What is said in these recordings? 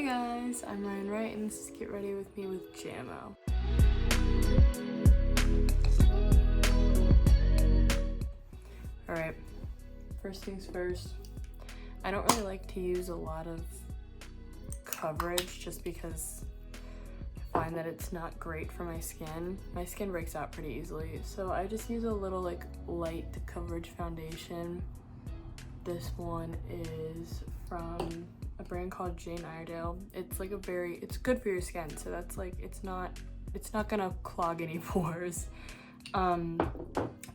Hi guys, I'm Wright and this is Get Ready With Me with Jamo. Alright, first things first, I don't really like to use a lot of coverage just because I find that it's not great for my skin. My skin breaks out pretty easily, so I just use a little like light coverage foundation. This one is from a brand called Jane Iredale. It's like it's good for your skin, so that's like, it's not gonna clog any pores.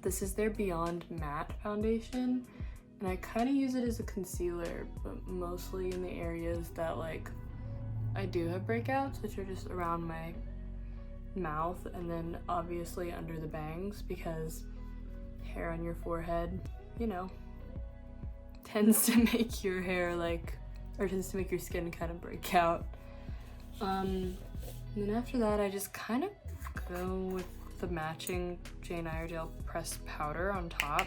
This is their Beyond Matte foundation, and I kind of use it as a concealer, but mostly in the areas that like I do have breakouts, which are just around my mouth, and then obviously under the bangs, because hair on your forehead, you know, tends to make your hair tends to make your skin kind of break out. And then after that, I just kind of go with the matching Jane Iredale pressed powder on top.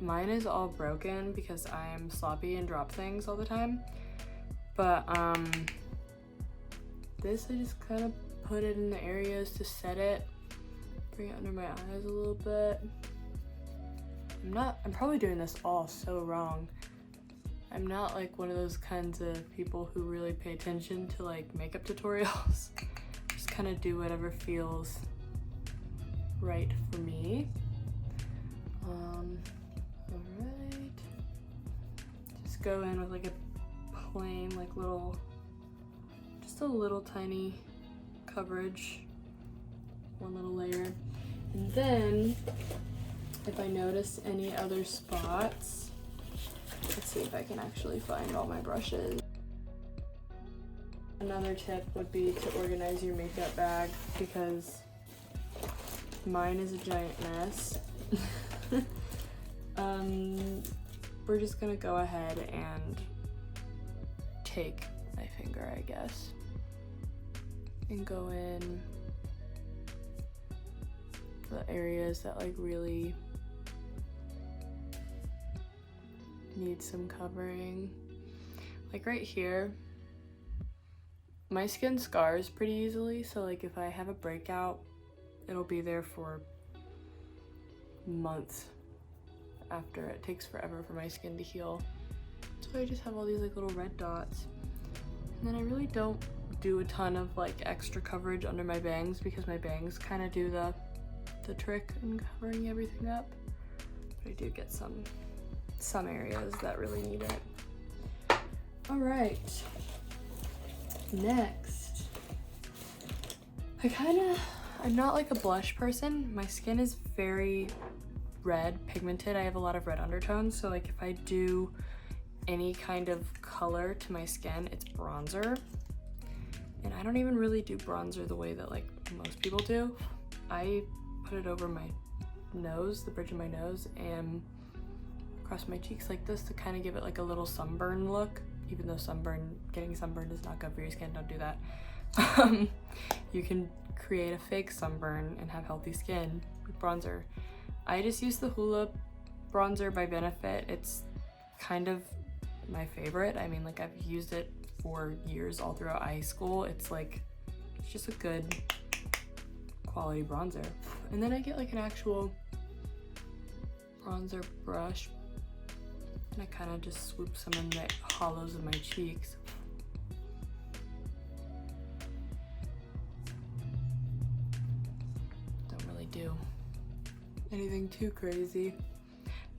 Mine is all broken because I am sloppy and drop things all the time. But this, I just kind of put it in the areas to set it, bring it under my eyes a little bit. I'm probably doing this all so wrong. I'm not like one of those kinds of people who really pay attention to like makeup tutorials. Just kind of do whatever feels right for me. Alright. Just go in with like a plain, like just a little tiny coverage. One little layer. And then, if I notice any other spots, let's see if I can actually find all my brushes. Another tip would be to organize your makeup bag, because mine is a giant mess. We're just gonna go ahead and take my finger, I guess, and go in the areas that like really need some covering. Like right here, my skin scars pretty easily, so like if I have a breakout, it'll be there for months after. It takes forever for my skin to heal. So I just have all these like little red dots. And then I really don't do a ton of like extra coverage under my bangs, because my bangs kind of do the trick in covering everything up. But I do get some areas that really need it. All right, next, I'm not like a blush person. My skin is very red pigmented. I have a lot of red undertones, so like if I do any kind of color to my skin, it's bronzer. And I don't even really do bronzer the way that like most people do. I put it over my nose, the bridge of my nose, and across my cheeks like this to kind of give it like a little sunburn look, even though getting sunburned is not good for your skin. Don't do that. You can create a fake sunburn and have healthy skin with bronzer. I just use the Hoola bronzer by Benefit. It's kind of my favorite. I mean, like I've used it for years all throughout high school. It's just a good quality bronzer. And then I get like an actual bronzer brush, and I kind of just swoop some in the hollows of my cheeks. Don't really do anything too crazy.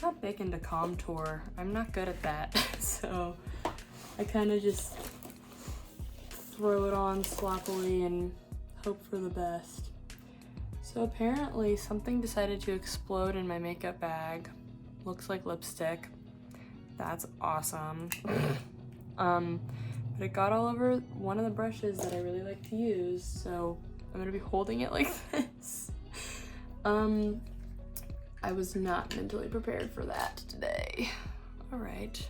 Not big into contour. I'm not good at that. So I kind of just throw it on sloppily and hope for the best. So apparently something decided to explode in my makeup bag. Looks like lipstick. That's awesome. But it got all over one of the brushes that I really like to use, so I'm gonna be holding it like this. I was not mentally prepared for that today. All right.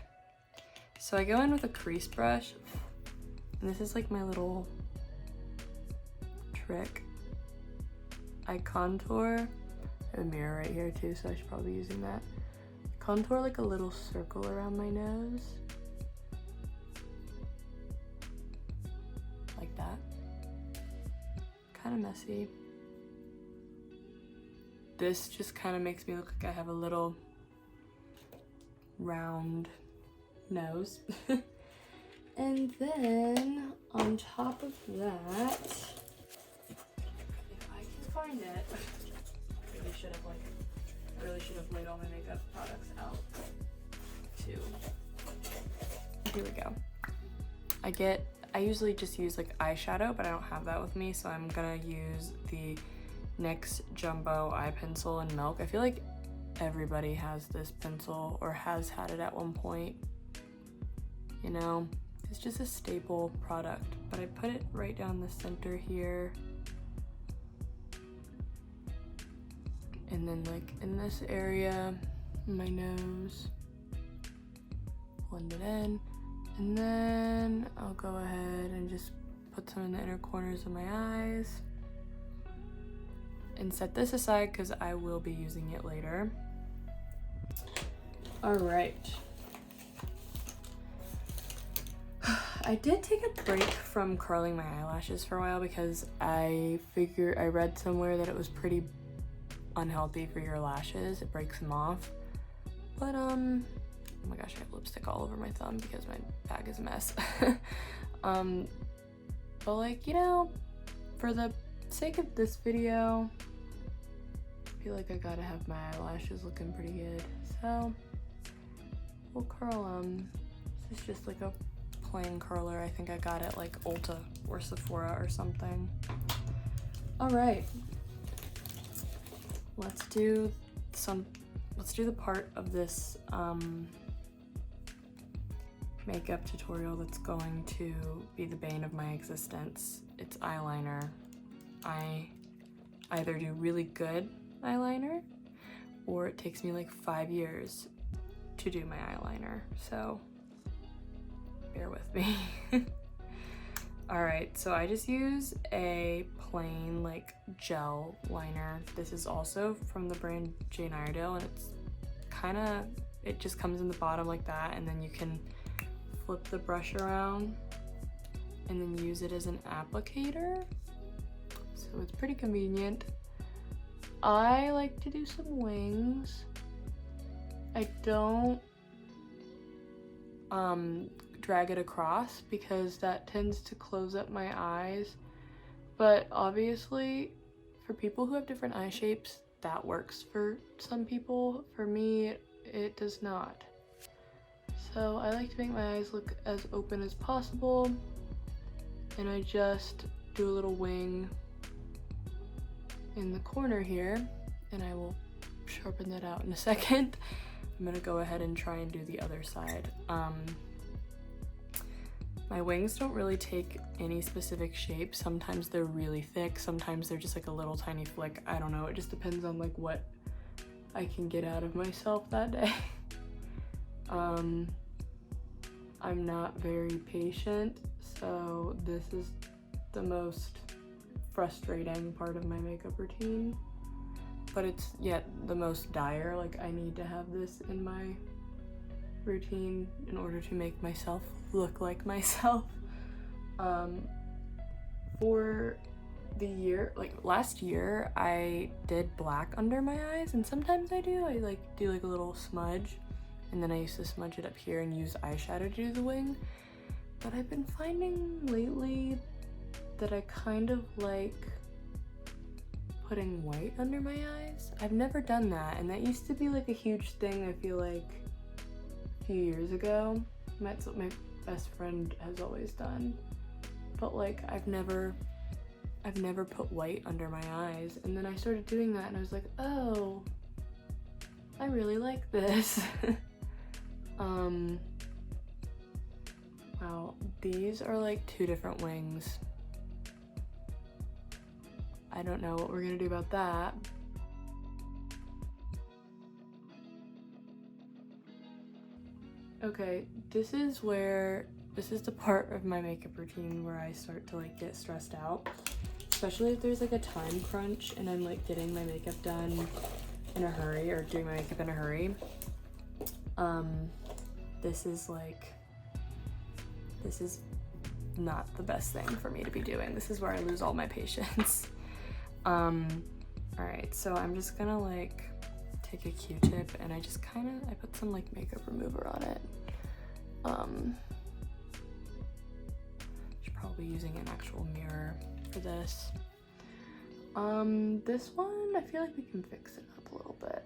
So I go in with a crease brush, and this is like my little trick. I contour. I have a mirror right here too, so I should probably be using that. Contour like a little circle around my nose. kind of messy. This just kind of makes me look like I have a little round nose. And then on top of that, if I can find it, I really should have laid all my makeup products out too. Here we go. I usually just use like eyeshadow, but I don't have that with me, so I'm gonna use the NYX Jumbo eye pencil in Milk. I feel like everybody has this pencil or has had it at one point. You know, it's just a staple product, but I put it right down the center here. And then like in this area, my nose, blend it in. And then I'll go ahead and just put some in the inner corners of my eyes and set this aside because I will be using it later. All right. I did take a break from curling my eyelashes for a while because I read somewhere that it was pretty unhealthy for your lashes. It breaks them off. But oh my gosh, I have lipstick all over my thumb because my bag is a mess. But like, you know, for the sake of this video, I feel like I gotta have my eyelashes looking pretty good. So we'll curl them. This is just like a plain curler. I think I got it like Ulta or Sephora or something. All right, let's do the part of this makeup tutorial that's going to be the bane of my existence. It's eyeliner. I either do really good eyeliner or it takes me like 5 years to do my eyeliner, so bear with me. All right, so I just use a plain like gel liner. This is also from the brand Jane Iredale, and it just comes in the bottom like that, and then you can flip the brush around and then use it as an applicator. So it's pretty convenient. I like to do some wings. I don't drag it across because that tends to close up my eyes, but obviously for people who have different eye shapes, that works for some people. For me, it does not. So I like to make my eyes look as open as possible, and I just do a little wing in the corner here, and I will sharpen that out in a second. I'm gonna go ahead and try and do the other side. My wings don't really take any specific shape. Sometimes they're really thick, sometimes they're just like a little tiny flick. I don't know, it just depends on like what I can get out of myself that day. I'm not very patient, so this is the most frustrating part of my makeup routine, but it's yet the most dire. Like, I need to have this in my routine in order to make myself look like myself. For the year, like last year, I did black under my eyes, and sometimes I do like a little smudge, and then I used to smudge it up here and use eyeshadow to do the wing. But I've been finding lately that I kind of like putting white under my eyes. I've never done that, and that used to be like a huge thing, I feel like a few years ago. That's what my best friend has always done. But like I've never put white under my eyes, and then I started doing that and I was like, oh, I really like this. Wow, these are like 2 different wings. I don't know what we're gonna do about that. Okay, this is the part of my makeup routine where I start to like get stressed out, especially if there's like a time crunch and I'm like getting my makeup done in a hurry or doing my makeup in a hurry. This is not the best thing for me to be doing. This is where I lose all my patience. All right, so I'm just gonna like take a Q-tip and I put some like makeup remover on it. Should probably be using an actual mirror for this. This one, I feel like we can fix it up a little bit.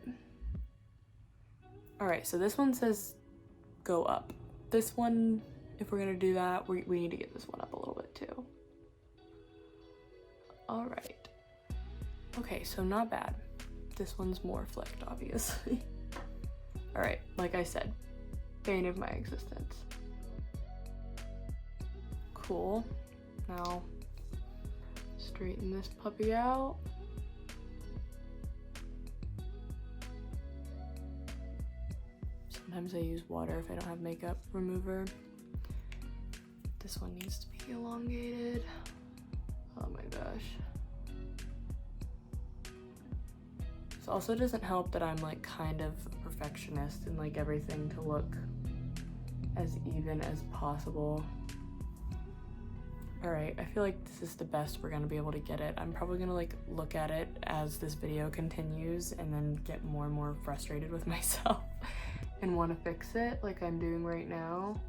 All right, so this one says go up. This one, if we're gonna do that, we need to get this one up a little bit too. All right. Okay, so not bad. This one's more flicked, obviously. All right, like I said, bane of my existence. Cool. Now, straighten this puppy out. Sometimes I use water if I don't have makeup remover. This one needs to be elongated. Oh my gosh. This also doesn't help that I'm like kind of a perfectionist and like everything to look as even as possible. All right, I feel like this is the best we're gonna be able to get it. I'm probably gonna like look at it as this video continues and then get more and more frustrated with myself and want to fix it like I'm doing right now.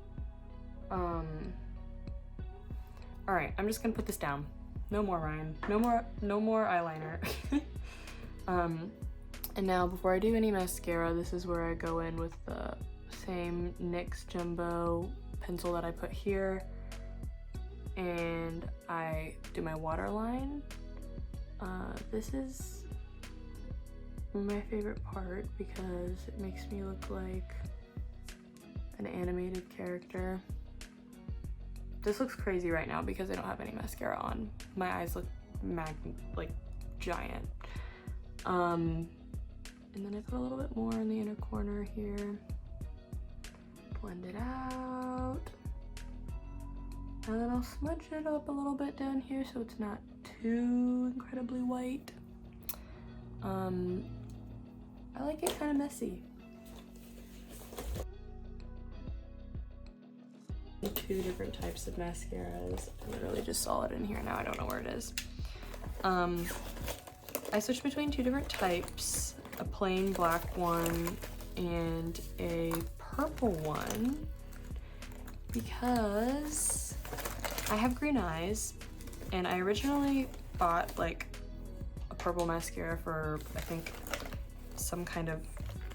All right, I'm just gonna put this down. No more, Ryan. No more eyeliner. And now before I do any mascara, this is where I go in with the same NYX Jumbo pencil that I put here. And I do my waterline. This is my favorite part because it makes me look like an animated character. This looks crazy right now because I don't have any mascara on. My eyes look like giant. And then I put a little bit more in the inner corner here. Blend it out. And then I'll smudge it up a little bit down here so it's not too incredibly white. I like it kind of messy. Two different types of mascaras. I literally just saw it in here, now I don't know where it is. I switched between two different types, a plain black one and a purple one, because I have green eyes and I originally bought like a purple mascara for, I think, some kind of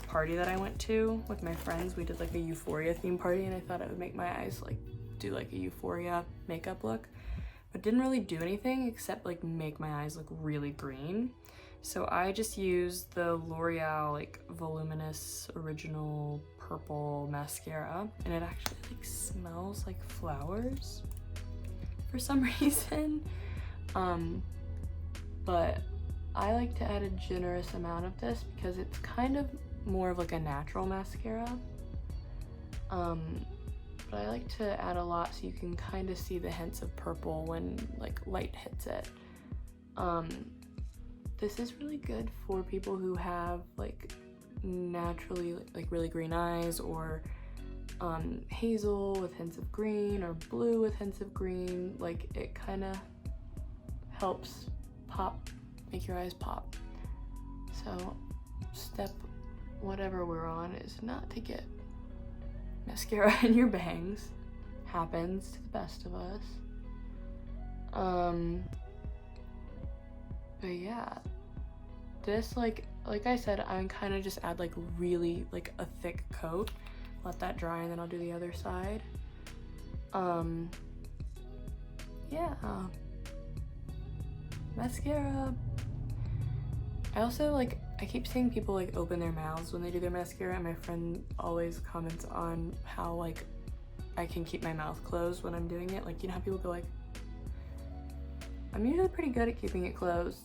party that I went to with my friends. We did like a Euphoria theme party and I thought it would make my eyes like do like a Euphoria makeup look, but didn't really do anything except like make my eyes look really green. So I just used the L'Oreal like voluminous original purple mascara, and it actually like smells like flowers for some reason. But I like to add a generous amount of this because it's kind of more of like a natural mascara. But I like to add a lot so you can kind of see the hints of purple when like light hits it. This is really good for people who have like naturally like really green eyes, or hazel with hints of green, or blue with hints of green. Like it kind of helps make your eyes pop. So step whatever we're on is not to get mascara in your bangs. Happens to the best of us. But yeah, this like I said, I kind of just add like really like a thick coat, let that dry, and then I'll do the other side. Yeah, mascara. I also like, I keep seeing people like open their mouths when they do their mascara, and my friend always comments on how like I can keep my mouth closed when I'm doing it. Like, you know how people go like, I'm usually pretty good at keeping it closed.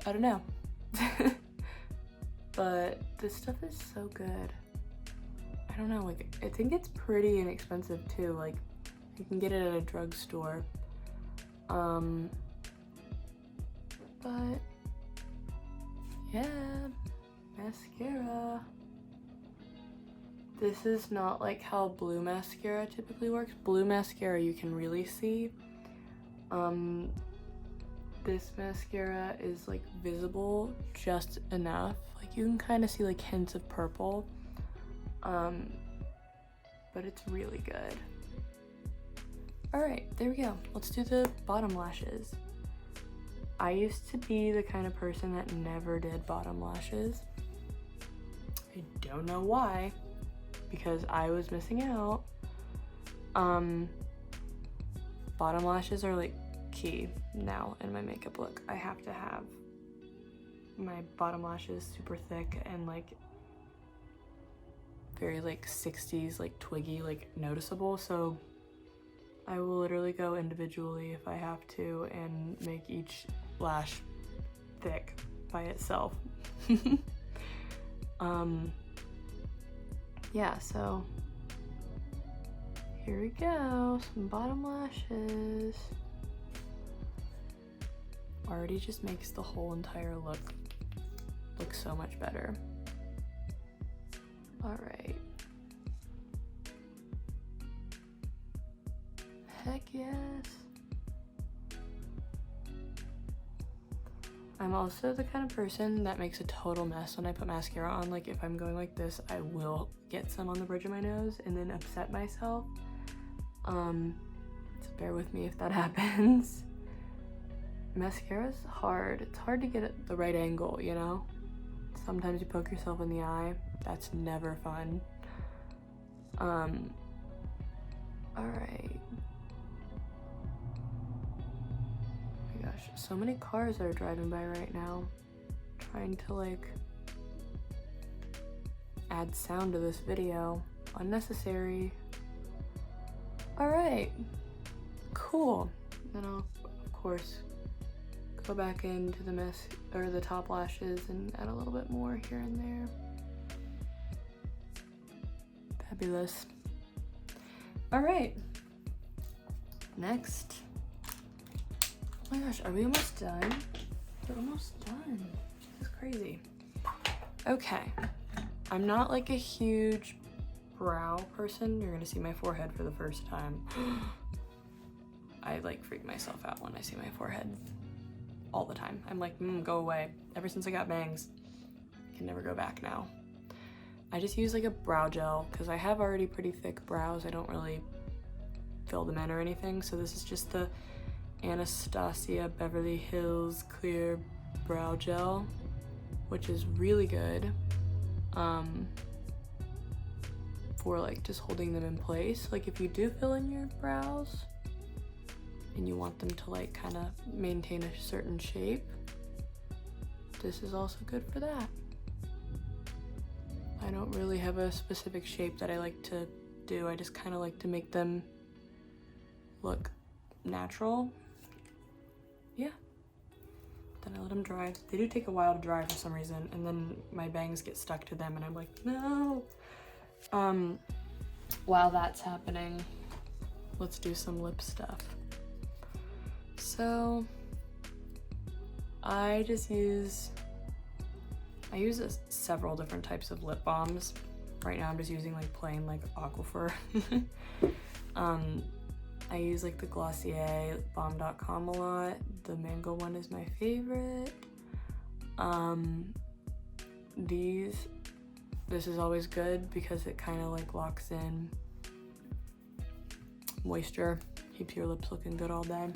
I don't know. But this stuff is so good. I don't know, like I think it's pretty inexpensive too. Like you can get it at a drugstore. But yeah, mascara. This is not like how blue mascara typically works. Blue mascara you can really see. this mascara is like visible just enough. Like you can kind of see like hints of purple, but it's really good. All right, there we go. Let's do the bottom lashes. I used to be the kind of person that never did bottom lashes. I don't know why, because I was missing out. Bottom lashes are like key now in my makeup look. I have to have my bottom lashes super thick and like very like 60s, like twiggy, like noticeable. So I will literally go individually if I have to and make each lash thick by itself. Yeah, so here we go, some bottom lashes. Already just makes the whole entire look so much better. All right. Heck yes. I'm also the kind of person that makes a total mess when I put mascara on. Like if I'm going like this, I will get some on the bridge of my nose and then upset myself. So bear with me if that happens. Mascara's hard. It's hard to get at the right angle, you know? Sometimes you poke yourself in the eye. That's never fun. All right. Gosh, so many cars are driving by right now, trying to like add sound to this video. Unnecessary. All right, cool. Then I'll of course go back into the top lashes and add a little bit more here and there. Fabulous. All right, next. Oh my gosh, are we almost done? We're almost done. This is crazy. Okay, I'm not like a huge brow person. You're gonna see my forehead for the first time. I like freak myself out when I see my forehead all the time. I'm like, go away. Ever since I got bangs, I can never go back now. I just use like a brow gel because I have already pretty thick brows. I don't really fill them in or anything. So this is just the Anastasia Beverly Hills Clear Brow Gel, which is really good for like just holding them in place. Like if you do fill in your brows and you want them to like kind of maintain a certain shape, this is also good for that. I don't really have a specific shape that I like to do. I just kind of like to make them look natural. Yeah. Then I let them dry. They do take a while to dry for some reason, and then my bangs get stuck to them and I'm like, no. While that's happening, let's do some lip stuff. So I use several different types of lip balms. Right now I'm just using like plain like Aquifer. I use like the Glossier Balm.com a lot. The mango one is my favorite. This is always good because it kind of like locks in moisture, keeps your lips looking good all day.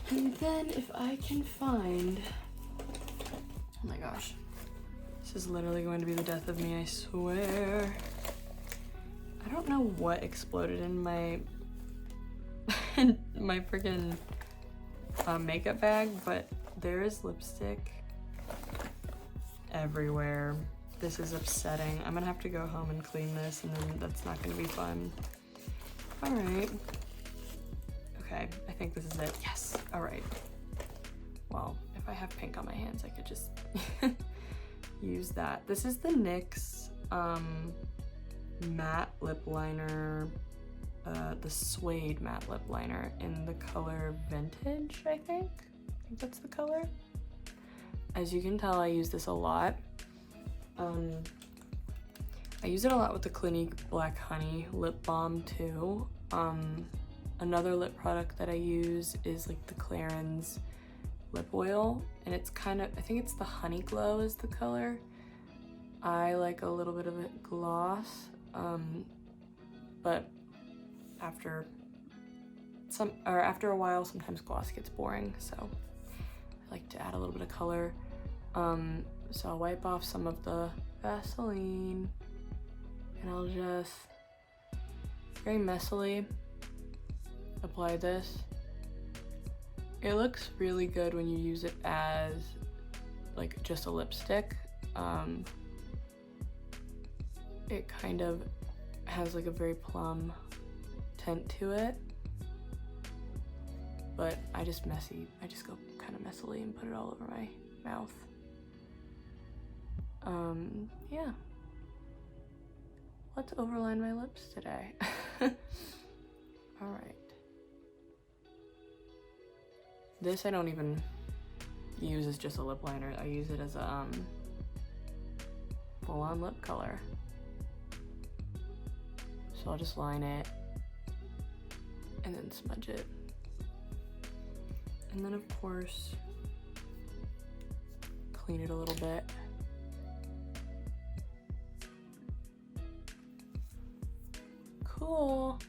And then if I can find, oh my gosh, this is literally going to be the death of me, I swear. I don't know what exploded in my my freaking makeup bag, but there is lipstick everywhere. This is upsetting. I'm gonna have to go home and clean this, and then that's not gonna be fun. All right. Okay, I think this is it. Yes. All right. Well, if I have pink on my hands, I could just use that. This is the NYX matte lip liner, the suede matte lip liner in the color Vintage, I think that's the color. As you can tell, I use this a lot. I use it a lot with the Clinique Black Honey lip balm too. Another lip product that I use is like the Clarins lip oil, and it's kind of, I think it's the Honey Glow is the color. I like a little bit of a gloss, but after a while, sometimes gloss gets boring, so I like to add a little bit of color. So I'll wipe off some of the Vaseline, and I'll just very messily apply this. It looks really good when you use it as like just a lipstick. It kind of has like a very plum tint to it, but I just go kind of messily and put it all over my mouth. Yeah. Let's overline my lips today. All right. This I don't even use as just a lip liner. I use it as a full-on lip color. So I'll just line it and then smudge it. And then of course, clean it a little bit. Cool.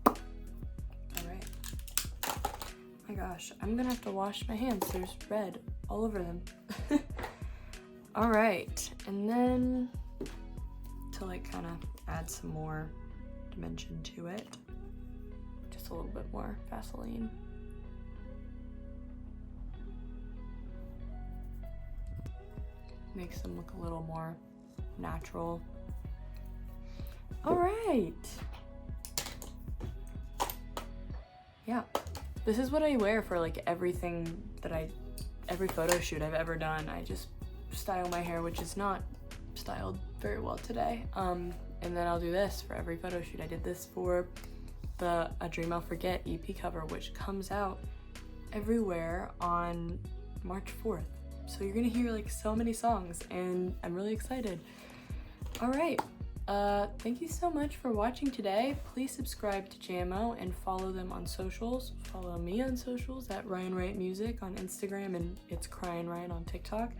Alright. My gosh, I'm gonna have to wash my hands. There's red all over them. Alright, and then to like kind of add some more dimension to it, just a little bit more Vaseline. Makes them look a little more natural. All right. Yeah, this is what I wear for like everything that every photo shoot I've ever done. I just style my hair, which is not styled very well today. And then I'll do this for every photo shoot. I did this for the A Dream I'll Forget EP cover, which comes out everywhere on March 4th. So you're gonna hear like so many songs, and I'm really excited. All right, thank you so much for watching today. Please subscribe to Jamo and follow them on socials. Follow me on socials at Wright Music on Instagram, and it's Crying Ryan on TikTok.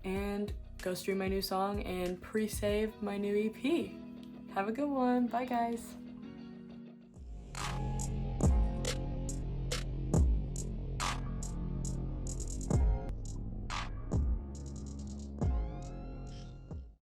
And go stream my new song and pre-save my new EP. Have a good one. Bye guys.